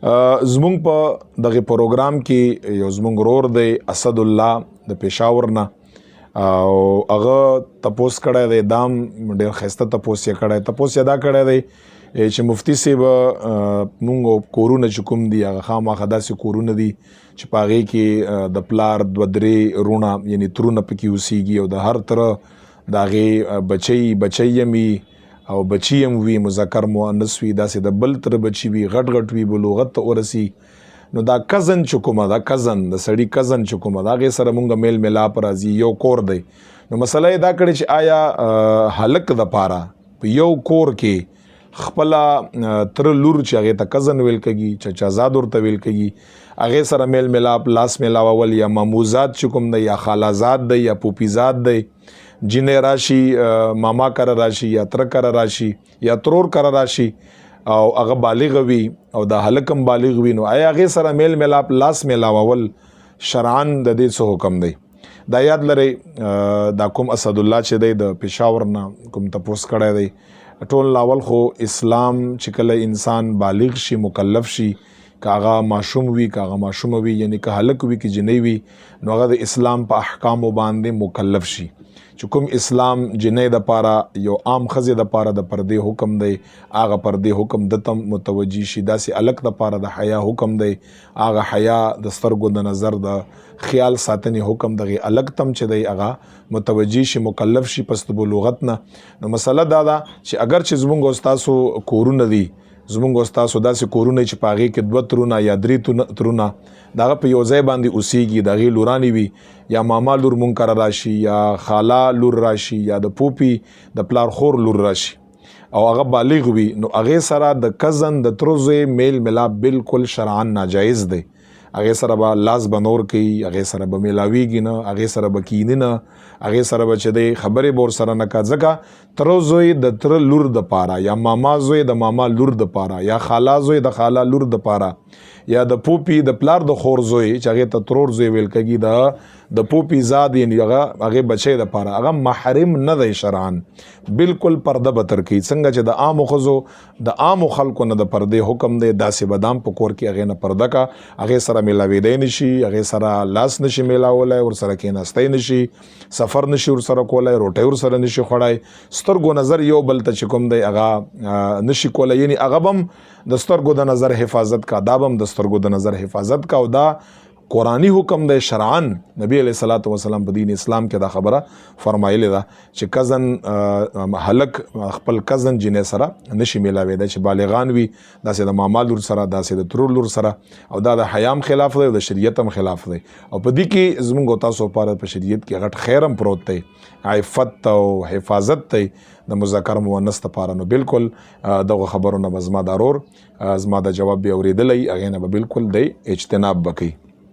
زمونږ په دغه پروګرام کې یو زمونږ ورور دی اسد الله د پېښور نه او هغه تپوس کړی دی دام ډېر ښایسته تپوس یې کړی تپوس یې دا کړی دی چې مفتي صاحب مونږ کورونه چې کوم دي هغه خامخا داسې کورونه دي چې په هغې کې د پلار دوه درې رونه یعنې ترونه پکې اوسیږي او د هر تره د هغې بچی هم وي او بچی هم وي مذکر مؤنث وي داسې د بل تر بچي وي غټ وي بلوغت ته ورسي نو دا کزن چې کومه دا کزن د سړي کزن چې کومه د هغې سره مونږ میل ملاپ راځي یو کور دی نو مسله یې دا کړې چې آیا هلک دپاره په یو کور کې خپله تر لور چې هغې ته کزن ویل کېږي چچازاد ورته ویل کېږي هغې سره میل ملاپ لاس میلاول یا ماموزاد چې کوم دی یا خالازاد دی یا پوپیزاد دی جنې راشي ماما کره راشي یا تره کره راشي یا ترور کره راشي او هغه بالغ وي او د هلک هم بالغ وي نو آیا هغې سره میل ملاپ لاس میلاول شرعاً د دې څه حکم دی دا یاد لرئ دا کوم اسد الله چې دی د پېښور نه کوم تپوس کړی دی ټول لاول خو اسلام چې کله انسان بالغ شي مکلف شي که هغه ماشوم وي که هغه ماشومه وي یعنې که هلک وي که جنۍ وي نو هغه د اسلام په احکامو باندې مکلف شي چې کوم اسلام جنۍ دپاره یو عام ښځې دپاره د پردې حکم دی هغه پردې حکم دته متوجي شي داسې هلک دپاره د حیا حکم دی هغه حیا د سترګو د نظر د خیال ساتنې حکم دغې هلک تم چې دی هغه متوجي شي مکلف شي پس د بلوغت نه نو مسله دا ده چې اگر چې زمونږ او ستاسو کورونه دي زمونږ او ستاسو داسې کورونه چې په هغې کې دوه ترونه یا درې ترونه د هغه په یو ځای باندې اوسیږي د هغې لورانې وي یا ماما لور مونږ کره راشي یا خالا لور راشي یا د پوپي د پلار خور لور راشي او هغه بالغ وي نو هغې سره د کزن د تره زوی میل ملاپ بالکل شرعاً ناجایز دی هغې سره به لاس به نور کوي هغې سره به میلاویږي نه هغې سره به کیني نه هغې سره به چې دی خبرې به ورسره نه کا ځکه تره زوی د تره لور دپاره یا ماما زوی د ماما لور دپاره یا خالا زوی د خالا لور دپاره یا د پوپی د پلار د خور زوی چې هغې ته ترور زوی ویل کېږي د پوپی زاد یعنې هغې بچی دپاره هغه محرم نه دی شرعاً بالکل پرده به تر کوي څنګه چې د عامو ښځو د عامو خلکو نه د پردې حکم دی داسې به دام په کور کې هغې نه پرده کا هغې سره میلاویدی نه شي هغې سره لاس نه شي میلاولی ورسره کېناستی نه شي سفر نه شي ورسره کولی روټۍ ورسره نه شي خوړی سترګو نظر یو بل ته چې کوم دی هغه نه شي کولی یعنې هغه به هم د سترګو د نظر حفاظت کا دا به هم د سترګو د نظر حفاظت کا او دا قرآنی حکم دی شرعاً نبی علیہ الصلوۃ والسلام په دین اسلام کې دا خبره فرمایلی ده چې کزن هلک خپل کزن جنې سره نشي میلاویدی چې بالغان وي داسې د ماما لور سره داسې د ترور لور سره او دا د حیام خلاف دی او د شریعت هم خلاف دی او په دې کې زمونږ او تاسو لپاره په شریعت کې غټ خیر هم پروت دی عفت او حفاظت دی د مذکر مؤنث لپاره نو بالکل دغه خبرونه به زما د ورور زما د جواب به اورېدلی هغې نه به بالکل دی اجتناب به کوي